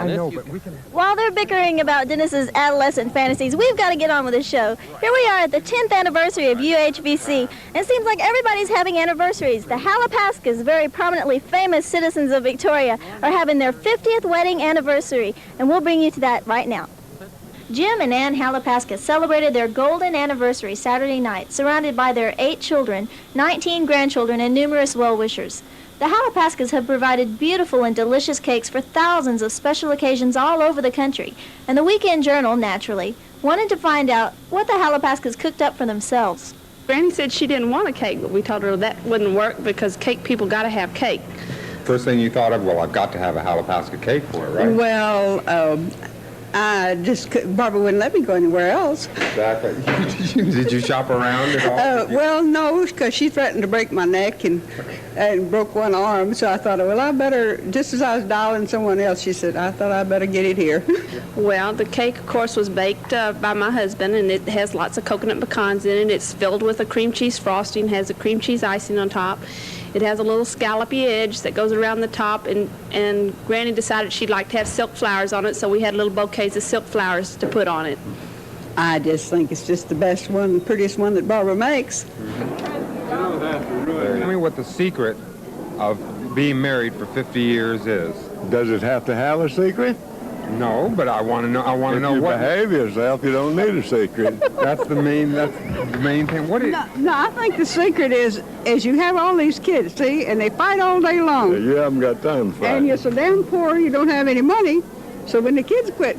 I know, but we can... While they're bickering about Dennis's adolescent fantasies, we've got to get on with the show. Here we are at the 10th anniversary of UHBC, and it seems like everybody's having anniversaries. The Halapaskas, very prominently famous citizens of Victoria, are having their 50th wedding anniversary, and we'll bring you to that right now. Jim and Ann Halepaska celebrated their golden anniversary Saturday night, surrounded by their 8 children, 19 grandchildren, and numerous well-wishers. The Halapaskas have provided beautiful and delicious cakes for thousands of special occasions all over the country, and the Weekend Journal, naturally, wanted to find out what the Halapaskas cooked up for themselves. Granny said she didn't want a cake, but we told her that wouldn't work because cake people got to have cake. First thing you thought of, well, I've got to have a Halepaska cake for it, right? Well, Barbara wouldn't let me go anywhere else. Exactly. Did you shop around at all? Well, no, because she threatened to break my neck and broke one arm. So I thought, well, I better, just as I was dialing someone else, she said, I thought I better get it here. Well, the cake, of course, was baked by my husband, and it has lots of coconut pecans in it. It's filled with a cream cheese frosting, has a cream cheese icing on top. It has a little scallopy edge that goes around the top, and Granny decided she'd like to have silk flowers on it, so we had little bouquets of silk flowers to put on it. I just think it's just the best one, the prettiest one that Barbara makes. Tell me what the secret of being married for 50 years is. Does it have to have a secret? No, but I want to know. I want to know if you what. behave yourself, you don't need a secret. That's the main thing. What is? No, I think the secret is you have all these kids, see, and they fight all day long. You haven't got time to fight. And you're so damn poor, you don't have any money. So when the kids quit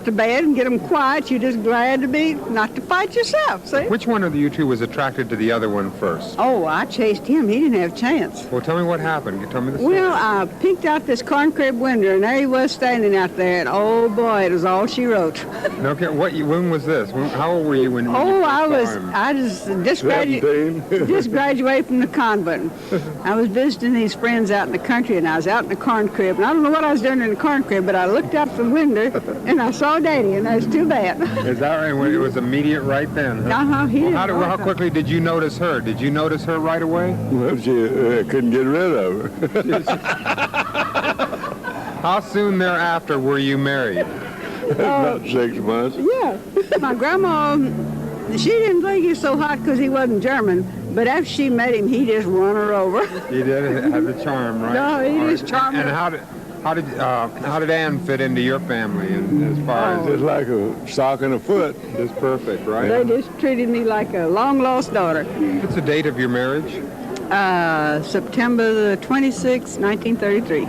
to bed and get them quiet, you're just glad to be not to fight yourself, see? Which one of you two was attracted to the other one first? Oh, I chased him. He didn't have a chance. Well, tell me what happened. You tell me the story. Well, I peeked out this corn crib window, and there he was standing out there, and oh boy, it was all she wrote. Okay, when was this? How old were you when? I just graduated from the convent. I was visiting these friends out in the country, and I was out in the corn crib, and I don't know what I was doing in the corn crib, but I looked out the window, and I saw Daddy, and that was too bad. Is that right? Well, it was immediate right then, huh? How quickly did you notice her? Did you notice her right away? Well, she couldn't get rid of her. How soon thereafter were you married? About 6 months. Yeah. My grandma, she didn't think he was so hot because he wasn't German, but after she met him, he just won her over. He did have the charm, right? No, he just charmed her. And how did Ann fit into your family? And as far as Just like a sock and a foot. just perfect, right? They just treated me like a long-lost daughter. What's the date of your marriage? September the 26th, 1933.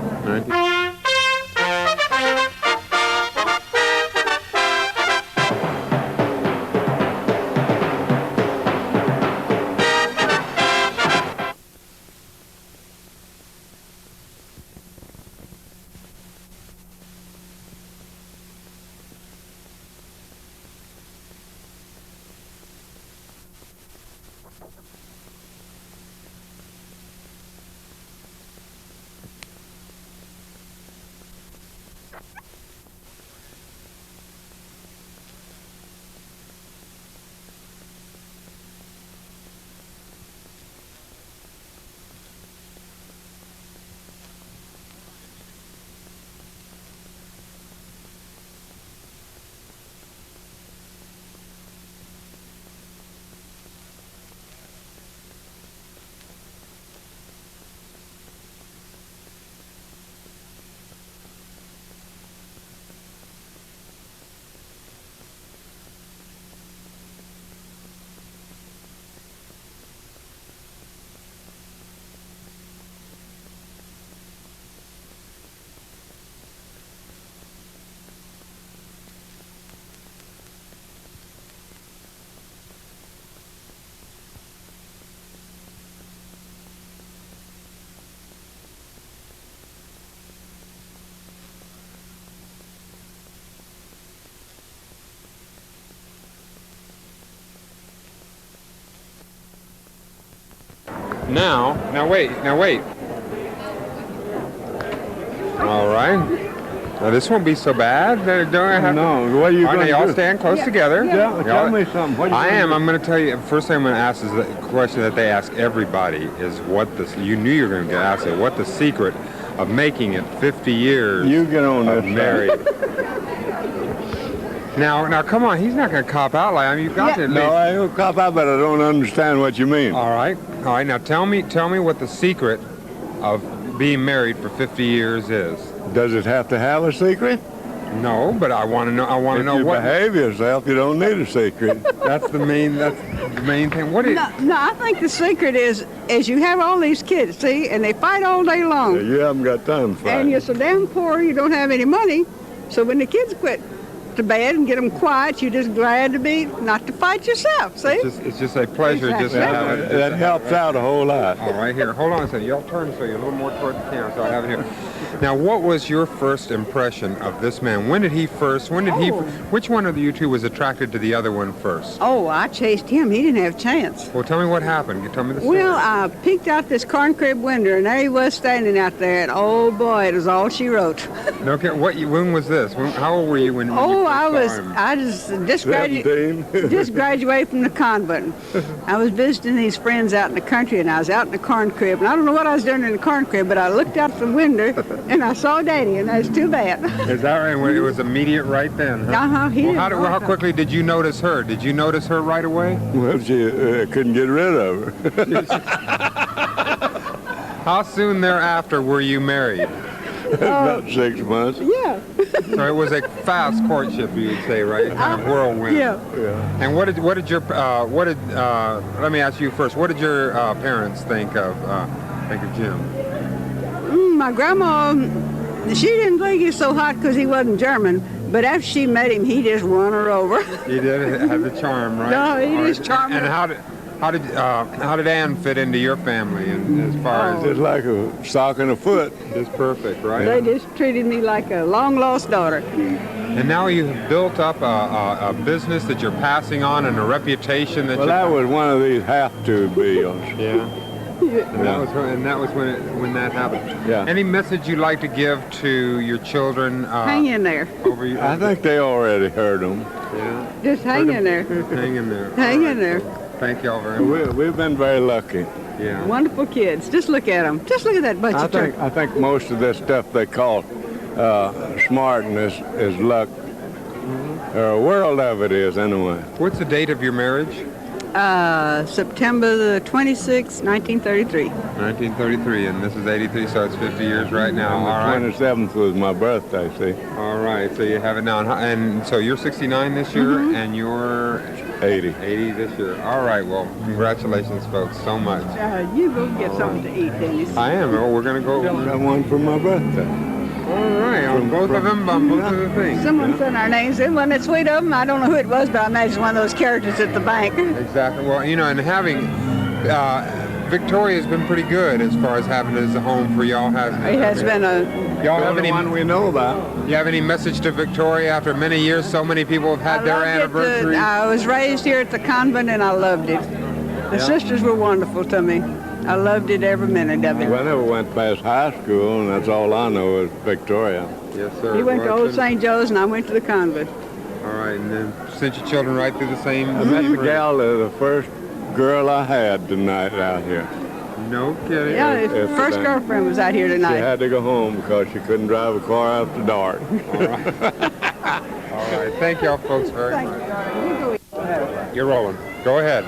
Now wait. All right. Now this won't be so bad. No, what are you going to do? Y'all stand close together. Yeah, tell me something. What I'm going to tell you. First thing I'm going to ask is the question that they ask everybody is you knew you were going to get asked it. What the secret of making it 50 years. You get on of this married. Now, come on. He's not going to cop out like I mean. You've got to at least. No, I don't cop out, but I don't understand what you mean. All right. Now tell me what the secret of being married for 50 years is. Does it have to have a secret? No, but I want to know. I want to know If you what. behave yourself, you don't need a secret. That's the main thing. What is? No, I think the secret is you have all these kids, see, and they fight all day long. You haven't got time for And you're so damn poor, you don't have any money. So when the kids quit to bed and get them quiet, you're just glad to be not to fight yourself. See? It's just a pleasure just to have it. That helps out a whole lot. All right, here. Hold on a second. Y'all turn so you're a little more toward the camera, so I have it here. Now, what was your first impression of this man? Which one of you two was attracted to the other one first? Oh, I chased him. He didn't have a chance. Well, tell me what happened. You tell me the story. Well, I peeked out this corn crib window, and there he was standing out there, and oh boy, it was all she wrote. Okay, when was this? How old were you when you first saw him? I just graduated from the convent. I was visiting these friends out in the country, and I was out in the corn crib, and I don't know what I was doing in the corn crib, but I looked out the window, and I saw Daddy, and that's too bad. Is that right? Well, it was immediate right then, huh? How quickly did you notice her? Did you notice her right away? Well, she couldn't get rid of her. How soon thereafter were you married? About 6 months. Yeah. So it was a fast courtship, you would say, right? Kind of whirlwind. Yeah. And let me ask you first, what did your parents think of Jim? My grandma, she didn't think he was so hot because he wasn't German, but after she met him, he just won her over. He did have the charm, right? No, he just charmed And her. how did Ann fit into your family, and as far as Just like a sock and a foot. just perfect, right? They just treated me like a long-lost daughter. And now you have built up a business that you're passing on and a reputation that Well, that was one of these have-to deals. Yeah. And that was when that happened. Yeah. Any message you'd like to give to your children? Hang in there. Over you. I think they already heard them. Yeah. Just hang in there. Hang in there. Hang in there. Thank y'all very much. We've been very lucky. Yeah. Wonderful kids. Just look at them. Just look at that bunch of turkeys. I think most of this stuff they call smartness is luck. A world of it is, anyway. What's the date of your marriage? September the 26th, 1933. 1933, and this is 83, so it's 50 years right now. All right. The 27th was my birthday, see? All right, so you have it now. And so you're 69 this year, and you're 80. 80 this year. All right, well, congratulations, folks, so much. You go get something to eat, Dennis. I am. Well, we're going to go. Got one for my birthday. All right, on both of them, on both of the things. Someone sent our names in. Wasn't it sweet of them? I don't know who it was, but I imagine one of those characters at the bank. Exactly. Well, and having Victoria's been pretty good as far as having it as a home for y'all. It has been a... Y'all have any one we know about. You have any message to Victoria after many years? So many people have had their anniversary. I was raised here at the convent, and I loved it. The sisters were wonderful to me. I loved it every minute of it. Well, I never went past high school, and that's all I know is Victoria. Yes, sir. He went to Old St. Joe's, and I went to the convent. All right, and then sent your children right through the same. I met the gal, the first girl I had tonight out here. No kidding. Yeah, his first girlfriend was out here She tonight. had to go home because she couldn't drive a car after dark. All right. Thank y'all folks very much. You're rolling. Go ahead.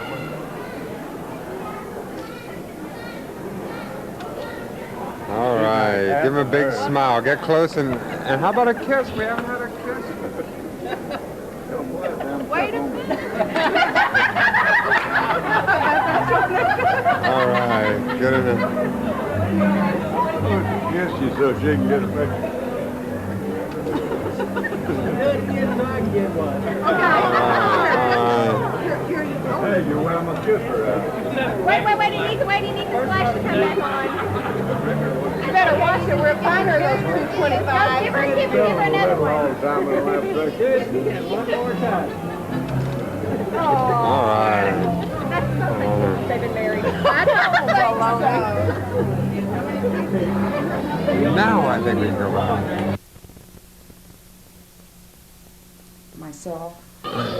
All right. Give him a big smile. Get close and how about a kiss? We haven't had a kiss. Wait a minute. All right. Good enough. Yes, she so she can get a picture. Hey, you wear my kisser out. Wait. He needs the flash to come back on. You better watch it. We're fine or those 225. Give her another one. One more time. All right. That's so much they've been married. I don't Now I think we can go back. Myself,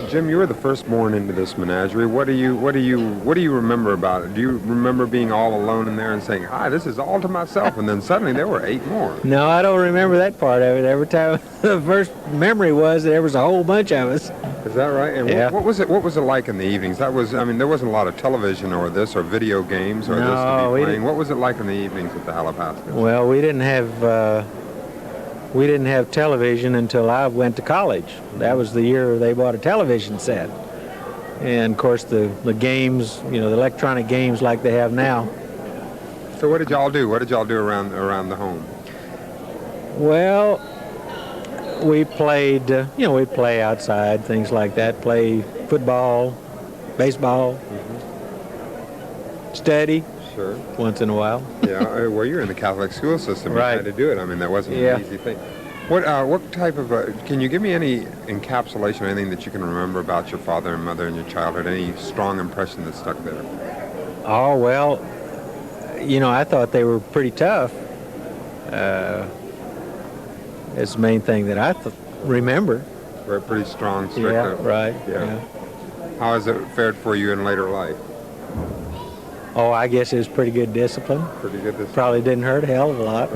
Jim, you were the firstborn into this menagerie. What do you remember about it? Do you remember being all alone in there and saying, "Hi, this is all to myself," and then suddenly there were 8 more? No, I don't remember that part of it. Every time, the first memory was that there was a whole bunch of us. Is that right? And Yeah. what was it like in the evenings? That was, I mean, there wasn't a lot of television or this or video games or this to No, be we playing. What was it like in the evenings at the Halapaskas? Well, we didn't have television until I went to college. That was the year they bought a television set. And of course the games, the electronic games like they have now. So what did y'all do? What did y'all do around the home? Well, we played, we'd play outside, things like that, play football, baseball, study Sure. once in a while. Yeah. Well, you're in the Catholic school system. Right. You had to do it. I mean, that wasn't Yeah. an easy thing. What type of, can you give me any encapsulation, anything that you can remember about your father and mother in your childhood, any strong impression that stuck there? Oh, well, I thought they were pretty tough. It's the main thing that I remember. We're pretty strong, strict. Yeah, right. Yeah. How has it fared for you in later life? Oh, I guess it was pretty good discipline. Pretty good this. Probably didn't hurt a hell of a lot.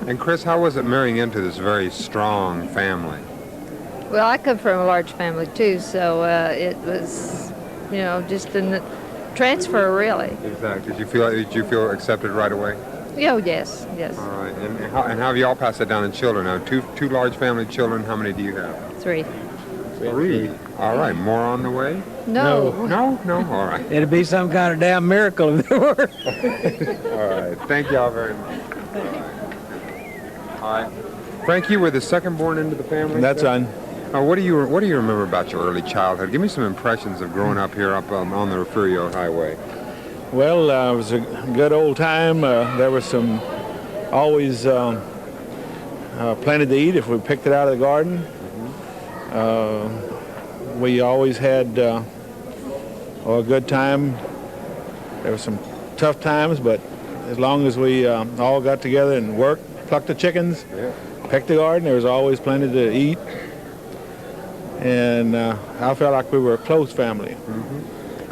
And Chris, how was it marrying into this very strong family? Well, I come from a large family too, so it was, just a transfer really. Exactly. Did you feel accepted right away? Oh, yes. All right. And how have you all passed that down in children? Now, two large family children. How many do you have? 3. 3. All right. More on the way? No. No. All right. It'd be some kind of damn miracle if there were. All right. Thank y'all very much. All right. Frank, you were the second born into the family? That's on. What do you remember about your early childhood? Give me some impressions of growing up here up on the Refugio Highway. Well, it was a good old time. There was always plenty to eat if we picked it out of the garden. We always had a good time. There were some tough times, but as long as we all got together and worked, plucked the chickens, picked the garden, there was always plenty to eat. And I felt like we were a close family.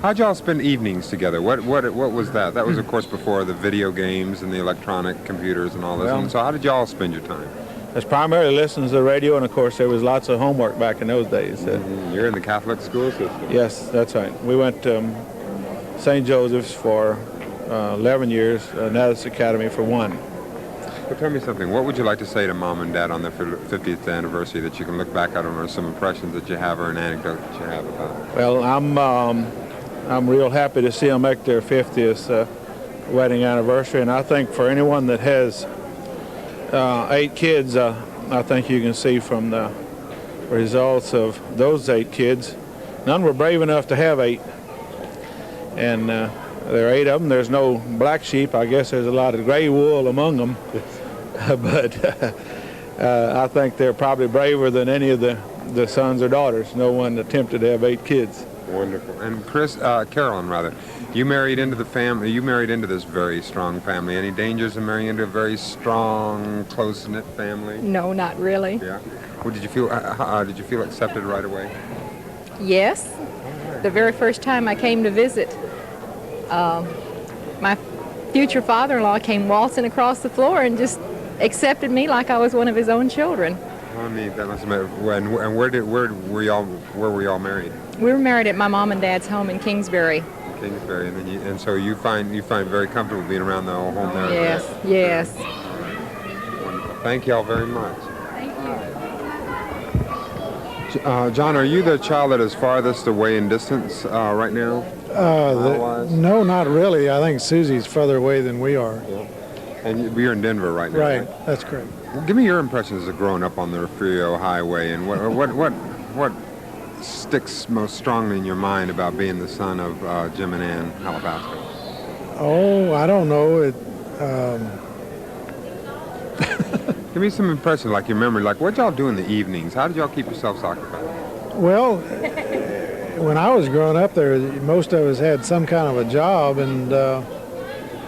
How'd y'all spend evenings together? What was that? That was, of course, before the video games and the electronic computers and all this. Well, And so how did y'all spend your time? It's primarily listening to the radio, and of course there was lots of homework back in those days. You're in the Catholic school system. Yes, that's right. We went to St. Joseph's for 11 years, Natchez Academy for 1. Well, tell me something. What would you like to say to Mom and Dad on their 50th anniversary that you can look back at, or some impressions that you have, or an anecdote that you have about it? Well, I'm real happy to see them make their 50th wedding anniversary, and I think for anyone that has 8 kids, I think you can see from the results of those 8 kids, none were brave enough to have 8. And there are 8 of them. There's no black sheep. I guess there's a lot of gray wool among them. But I think they're probably braver than any of the sons or daughters. No one attempted to have 8 kids. Wonderful. And Chris, Carolyn, rather, you married into the family. You married into this very strong family. Any dangers in marrying into a very strong, close-knit family? No, not really. Yeah. Well, did you feel accepted right away? Yes. The very first time I came to visit, my future father-in-law came waltzing across the floor and just accepted me like I was one of his own children. Oh, neat. That must have been. And where were y'all married? We were married at my mom and dad's home in Kingsbury. Kingsbury, and then so you find very comfortable being around the whole home there. Yes, yes. Wonderful. Thank y'all very much. John, are you the child that is farthest away in distance right now? No, not really. I think Susie's further away than we are. Yeah. And you're in Denver right now, Right, that's correct. Well, give me your impressions of growing up on the Refugio Highway, and what sticks most strongly in your mind about being the son of Jim and Ann Halepaska? Oh, I don't know. Give me some impression, like your memory, like what y'all do in the evenings? How did y'all keep yourselves occupied? Well, when I was growing up there, most of us had some kind of a job, and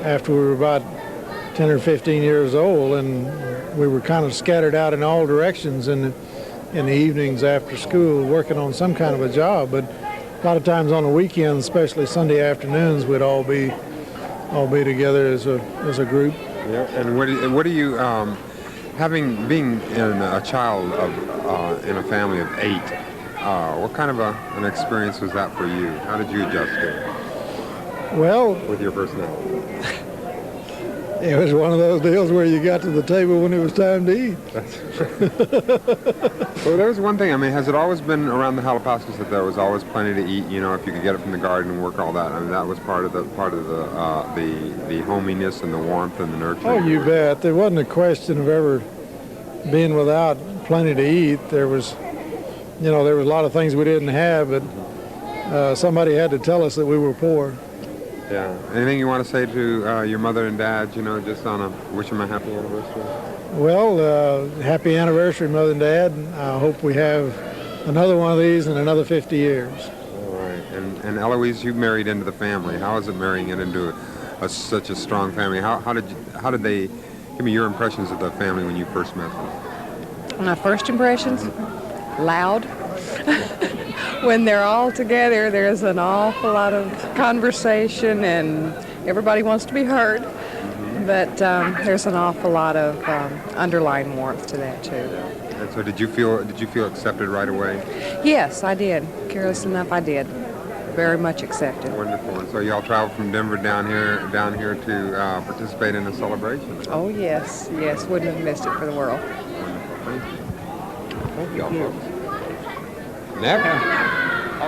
after we were about 10 or 15 years old, and we were kind of scattered out in all directions, and in the evenings after school working on some kind of a job. But a lot of times on the weekends, especially Sunday afternoons, we'd all be together as a group. Yeah. And what do you being a child of in a family of 8? What kind of an experience was that for you? How did you adjust to it? Well, with your personality. It was one of those deals where you got to the table when it was time to eat. Well, there was one thing. I mean, has it always been around the Halapaskas that there was always plenty to eat? You know, if you could get it from the garden and work all that. I mean, that was part of the hominess and the warmth and the nurturing. Oh, you bet. There wasn't a question of ever being without plenty to eat. There was a lot of things we didn't have, but somebody had to tell us that we were poor. Yeah. Anything you want to say to your mother and dad, just on wish them a happy anniversary? Well, happy anniversary, Mother and Dad. I hope we have another one of these in another 50 years. All right. And Eloise, you married into the family. How is it marrying it into such a strong family? How did they, give me your impressions of the family when you first met them? My first impressions? Loud. When they're all together, there's an awful lot of conversation and everybody wants to be heard. But there's an awful lot of underlying warmth to that too. And so did you feel accepted right away? Yes, I did. Careless enough, I did. Very much accepted. Wonderful. And so y'all traveled from Denver down here to participate in the celebration. Oh yes, wouldn't have missed it for the world. Thank y'all, folks. Never.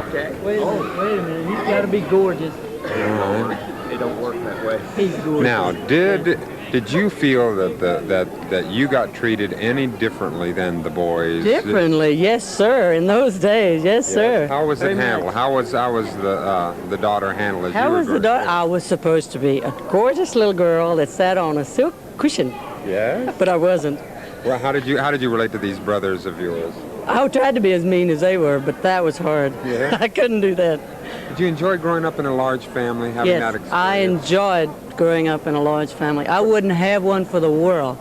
Okay. Wait a minute. He's got to be gorgeous. They don't work that way. He's gorgeous. Now, did you feel that you got treated any differently than the boys? Differently, yes, sir. In those days, yes, sir. How was it handled? How was the daughter handled? How was the daughter? I was supposed to be a gorgeous little girl that sat on a silk cushion. Yeah. But I wasn't. Well, how did you relate to these brothers of yours? I tried to be as mean as they were, but that was hard. Yeah. I couldn't do that. Did you enjoy growing up in a large family, having that experience? I enjoyed growing up in a large family. I wouldn't have one for the world,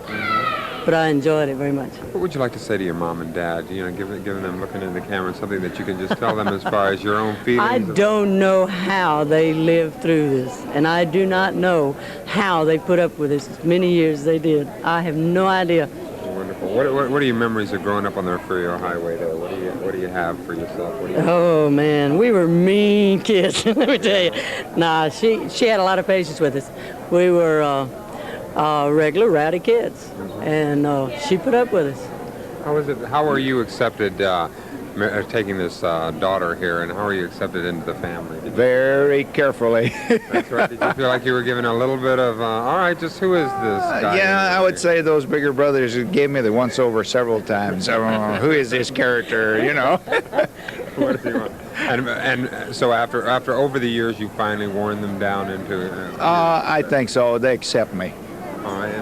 but I enjoyed it very much. What would you like to say to your mom and dad? Giving them, looking in the camera, something that you can just tell them as far as your own feelings? I don't know how they lived through this, and I do not know how they put up with this as many years as they did. I have no idea. Wonderful. What are your memories of growing up on the Refugio Highway there? What do you have for yourself? Oh man, we were mean kids. Let me tell you. Nah, she had a lot of patience with us. We were regular rowdy kids, and she put up with us. How was it? How were you accepted? Taking this daughter here, and how are you accepted into the family? Very carefully. That's right. Did you feel like you were given a little bit of, all right, just who is this guy? Yeah, I would say those bigger brothers gave me the once-over several times. Who is this character, What does he want? And so after over the years, you finally worn them down into... I think so. They accept me. All right.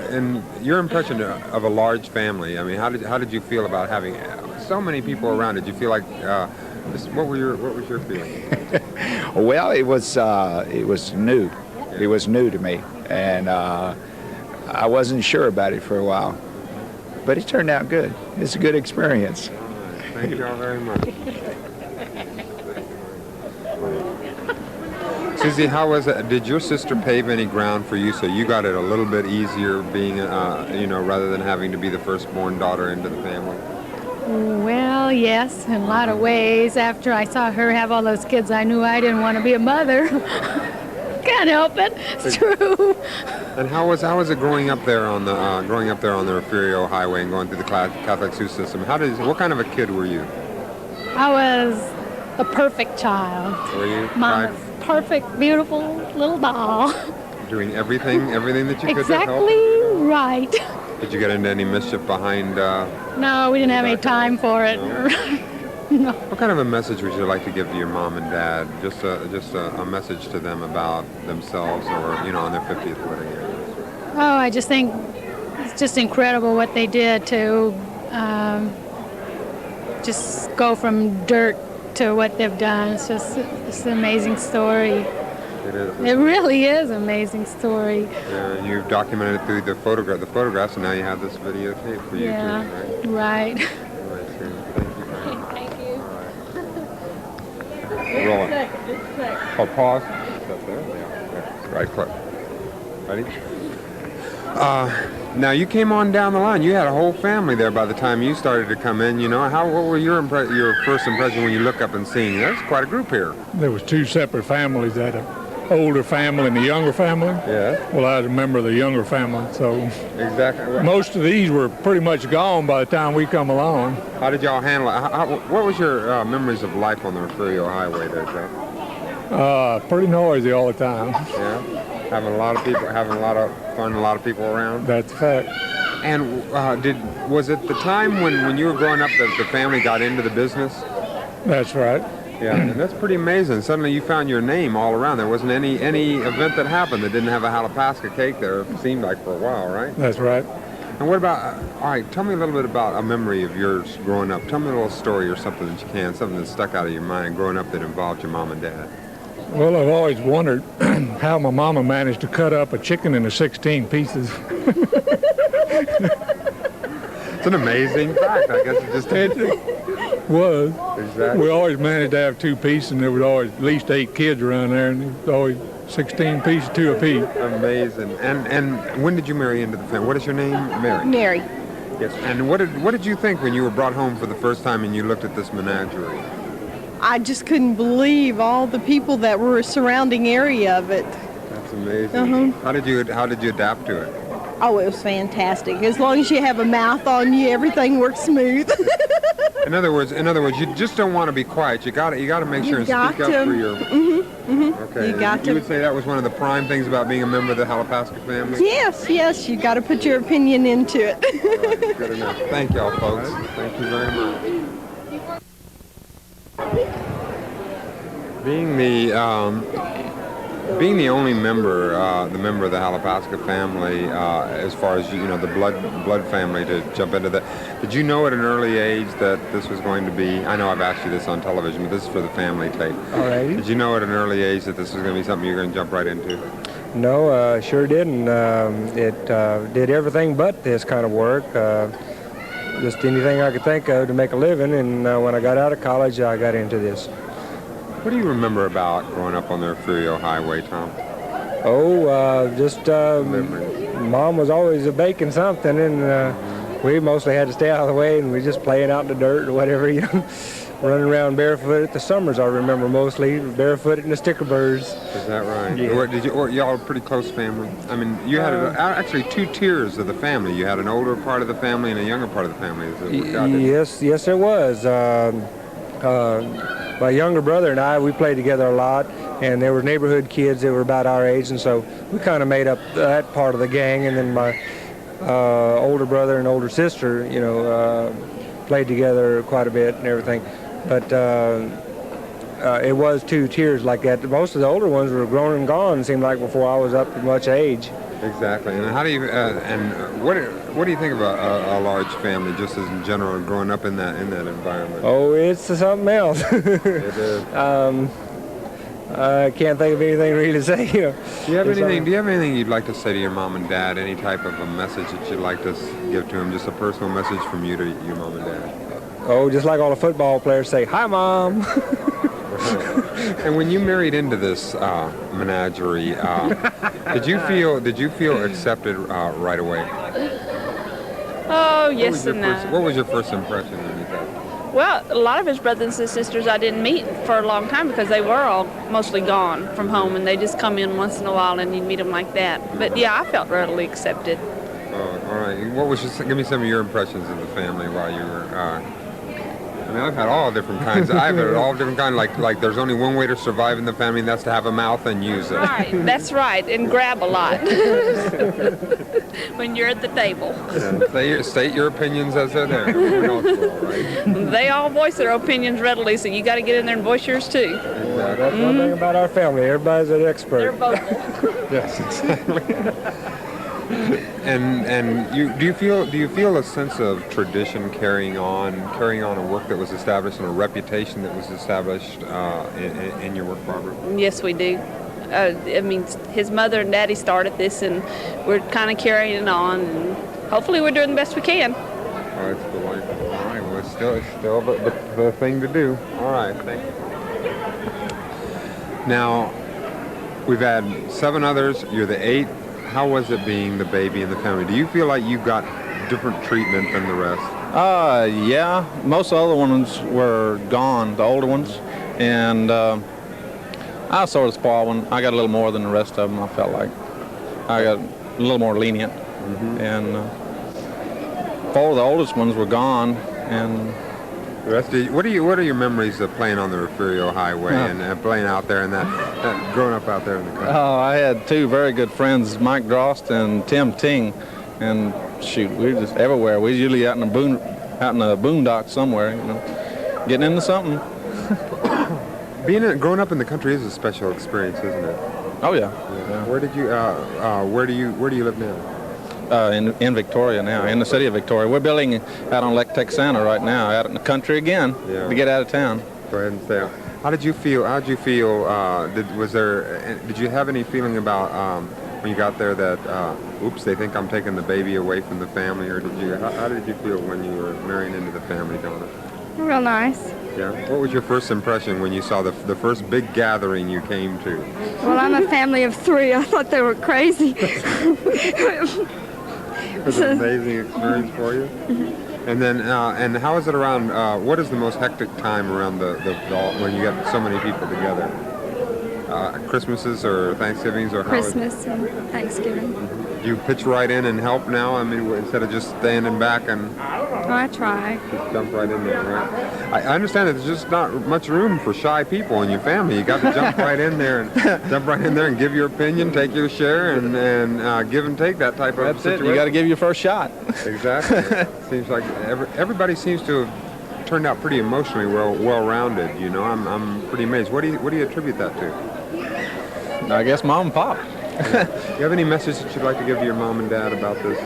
And your impression of a large family, I mean, how did you feel about having so many people around? Did you feel like what was your feeling? Well, it was new. Yeah. It was new to me, and I wasn't sure about it for a while, but it turned out good. It's a good experience. All right. Thank you all very much. Susie, how was it? Did your sister pave any ground for you so you got it a little bit easier being, rather than having to be the firstborn daughter into the family? Well, yes, in a lot of ways. After I saw her have all those kids, I knew I didn't want to be a mother. Can't help it. It's true. And how was it growing up there on the Refugio Highway and going through the Catholic school system? What kind of a kid were you? I was a perfect child. Were you? Mama's perfect, beautiful little doll. Doing everything that you could to help? Exactly right. Did you get into any mischief behind? No, we didn't have any time for it. No. What kind of a message would you like to give to your mom and dad? Just a message to them about themselves, or on their 50th wedding anniversary. Oh, I just think it's just incredible what they did to just go from dirt to what they've done. It's an amazing story. It is. It really is an amazing story. Yeah, and you've documented it through the photographs, and now you have this videotape for you too, right? Right. roll it. Oh, pause. Step there. Yeah. Right click. Ready? Now you came on down the line. You had a whole family there by the time you started to come in. You know, what were your first impression when you look up and seen? There's quite a group here. There was two separate families, that older family and the younger family. Yeah. Well, I was a member of the younger family, so exactly. Most of these were pretty much gone by the time we come along. How did y'all handle it? What was your memories of life on the Refugio Highway there, Joe? Pretty noisy all the time. Yeah. Having a lot of people, having a lot of fun, a lot of people around. That's a fact. And was it the time when you were growing up that the family got into the business? That's right. Yeah, and that's pretty amazing. Suddenly you found your name all around. There wasn't any event that happened that didn't have a Halepaska cake there, it seemed like, for a while, right? That's right. And what about, all right, tell me a little bit about a memory of yours growing up. Tell me a little story or something that you can, something that stuck out of your mind growing up that involved your mom and dad. Well, I've always wondered how my mama managed to cut up a chicken into 16 pieces. It's an amazing fact. I guess it just was. Exactly. We always managed to have 2 pieces, and there was always at least 8 kids around there, and there was always 16 pieces, 2 apiece. Amazing. And when did you marry into the family? What is your name? Mary. Mary. Yes. And what did you think when you were brought home for the first time and you looked at this menagerie? I just couldn't believe all the people that were a surrounding area of it. That's amazing. How did you adapt to it? Oh, it was fantastic. As long as you have a mouth on you, everything works smooth. In other words, you just don't want to be quiet. You got to make sure and speak up for your. Okay. You would say that was one of the prime things about being a member of the Halepaska family. Yes. You got to put your opinion into it. All right, good enough. Thank y'all, folks. Thank you very much. Being the only member, the member of the Halepaska family, as far as the blood family to jump into that, did you know at an early age that this was going to be? I know I've asked you this on television, but this is for the family tape. All right. Did you know at an early age that this was going to be something you're going to jump right into? No, sure didn't. It did everything but this kind of work. Just anything I could think of to make a living, and when I got out of college, I got into this. What do you remember about growing up on the Refugio Highway, Tom? Mom was always baking something, and we mostly had to stay out of the way, and we just playing out in the dirt or whatever, running around barefoot at the summers. I remember mostly barefoot in the sticker burrs. Is that right? Yeah. Y'all a pretty close family? I mean, you had actually 2 tiers of the family. You had an older part of the family and a younger part of the family. Yes, there was. My younger brother and I, we played together a lot, and there were neighborhood kids that were about our age, and so we kind of made up that part of the gang. And then my older brother and older sister, played together quite a bit and everything. But it was 2 tiers like that. Most of the older ones were grown and gone, seemed like, before I was up to much age. Exactly. And how do you what do you think about a large family, just as in general, growing up in that environment? Oh, it's something else. It is. I can't think of anything really to say. Do you have anything you'd like to say to your mom and dad? Any type of a message that you'd like to give to them? Just a personal message from you to your mom and dad? Oh, just like all the football players say, "Hi, Mom." And when you married into this menagerie, did you feel accepted right away? Oh, yes and no. What was your first impression when you got? Well, a lot of his brothers and sisters I didn't meet for a long time because they were all mostly gone from home, and they just come in once in a while and you'd meet them like that. But yeah, I felt readily accepted. Oh, all right. Give me some of your impressions of the family while you were. I mean, I've had all different kinds. Like there's only one way to survive in the family, and that's to have a mouth and use it. Right, that's right, and grab a lot when you're at the table. And state your opinions as they're there. Right? They all voice their opinions readily, so you got to get in there and voice yours too. Exactly. That's one thing about our family. Everybody's an expert. They're vocal. Yes, exactly. And do you feel a sense of tradition carrying on a work that was established and a reputation that was established in your work, Barbara? Yes, we do. I mean, his mother and daddy started this, and we're kind of carrying it on, and hopefully we're doing the best we can. All right, it's delightful. All right, well, it's still the thing to do. All right, thank you. Now, we've had 7 others. You're the 8th. How was it being the baby in the family? Do you feel like you got different treatment than the rest? Yeah. Most of the other ones were gone, the older ones, and I was sort of spoiled when I got a little more than the rest of them. I felt like I got a little more lenient, and 4 of the oldest ones were gone, and the rest of you, what are your memories of playing on the Refugio Highway and playing out there and that growing up out there in the country? Oh, I had 2 very good friends, Mike Drost and Tim Ting, and shoot, we were just everywhere. We was usually out in the boondocks somewhere, you know, getting into something. Growing up in the country is a special experience, isn't it? Oh yeah. Where do you live now? In Victoria now, in the city of Victoria. We're building out on Lake Texana right now, out in the country again, to get out of town. Go ahead and stay. How did you feel? Did you have any feeling about when you got there that, oops, they think I'm taking the baby away from the family, or how did you feel when you were marrying into the family, Donna? Real nice. Yeah. What was your first impression when you saw the first big gathering you came to? Well, I'm a family of 3. I thought they were crazy. It was an amazing experience for you. And then, and how is it around? What is the most hectic time around when you get so many people together? Christmases or Thanksgivings or Christmas and Thanksgiving. Do you pitch right in and help now? I mean, instead of just standing back and. I try. Just jump right in there, right? I understand that there's just not much room for shy people in your family. You got to jump right in there and give your opinion, take your share, and give and take that type of situation. You got to give your first shot. Exactly. Seems like everybody seems to have turned out pretty emotionally well-rounded. You know, I'm pretty amazed. What do you attribute that to? I guess Mom and Pop. Do you have any message that you'd like to give to your mom and dad about this,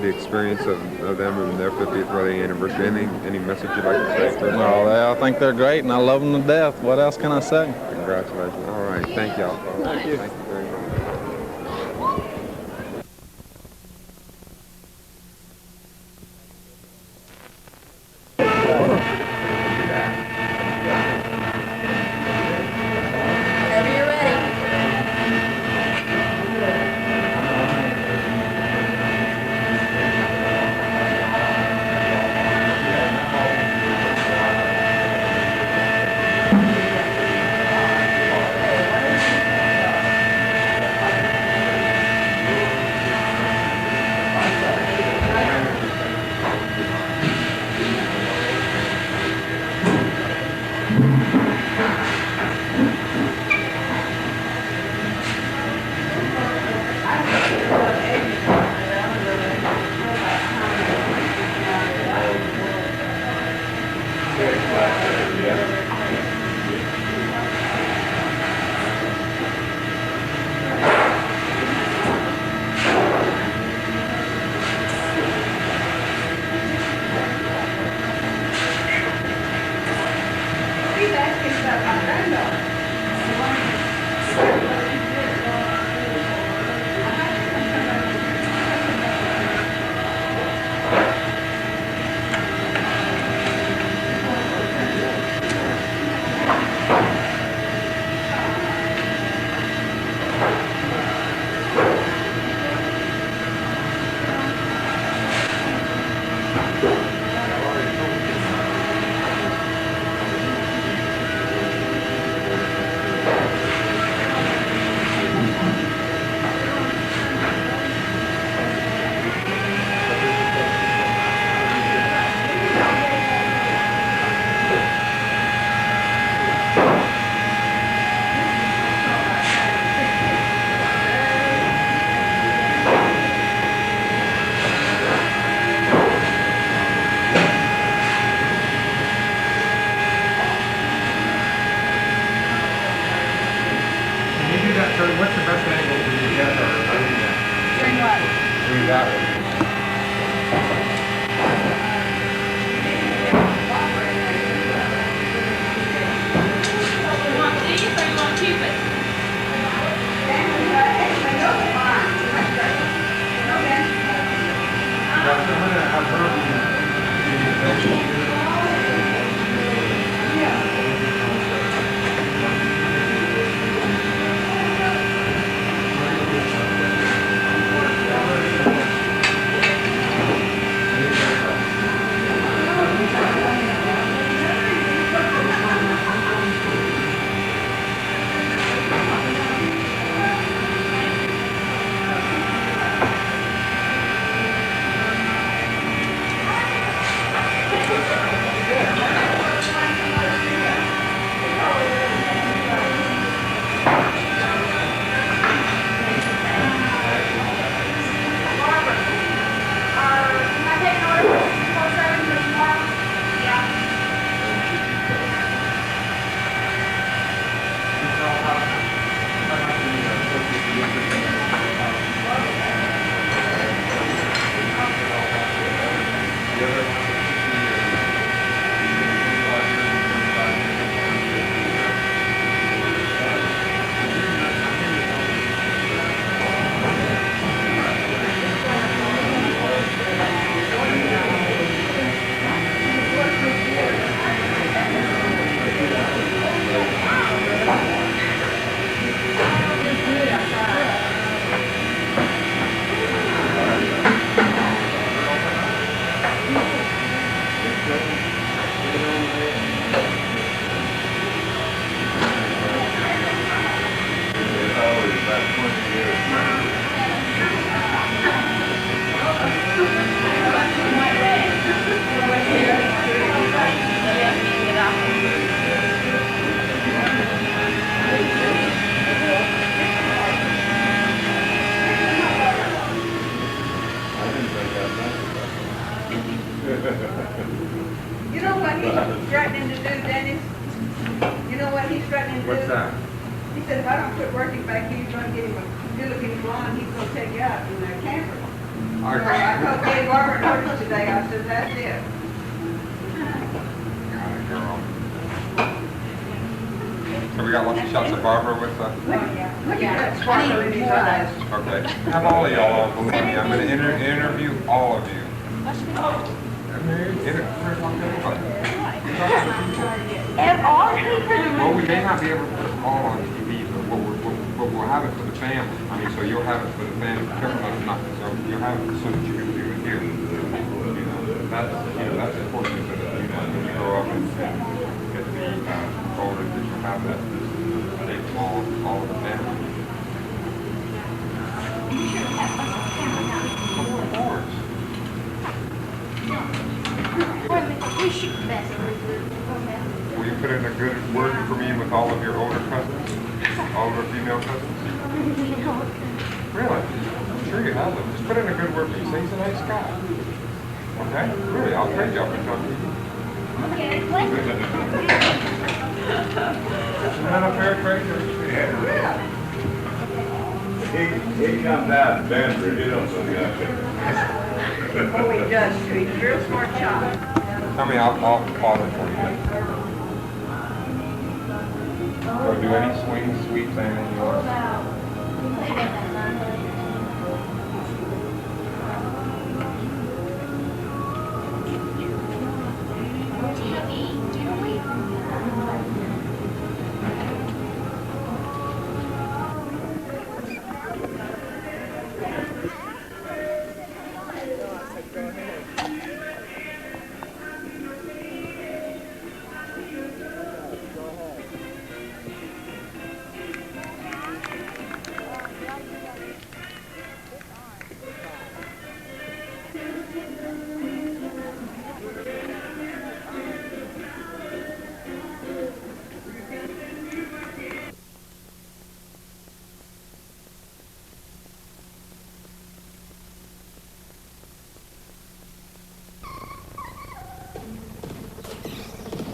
the experience of them and their 50th wedding anniversary? Any message you'd like to say to them? No, I think they're great, and I love them to death. What else can I say? Congratulations. All right. Thank y'all. Thank you. Thank you very much. You know what he's threatening to do, Dennis? You know what he's threatening to do? What's that? He said, if I don't quit working back here, you're going to get him a good-looking blonde. He's going to take you out in a camper. So I told Dave Barber and Horton today, I said, that's it. Girl. So we got lots of shots of Barbara with Look at that sparkle in his eyes. Okay. Have all of y'all on below me. I'm going to interview all of you. Well, we may not be able to put them all on TV, but we'll have it for the family. I mean, so you'll have it for the family. Not, so you'll have it so that you can do it here. That's important so that when you grow up and get older, that you have that take all of the family. Of course. Will you put in a good word for me with all of your older cousins? All of your female cousins? Really? I'm sure you have them. Just put in a good word for you. Say he's a nice guy. Okay? Really, I'll trade y'all for something. Isn't that a fair trade? Yeah. He comes out of Denver, he don't know that. Oh, he does, too. He's a real smart child. Tell me, I'll pause it for you. Go do any sweet thing that you want.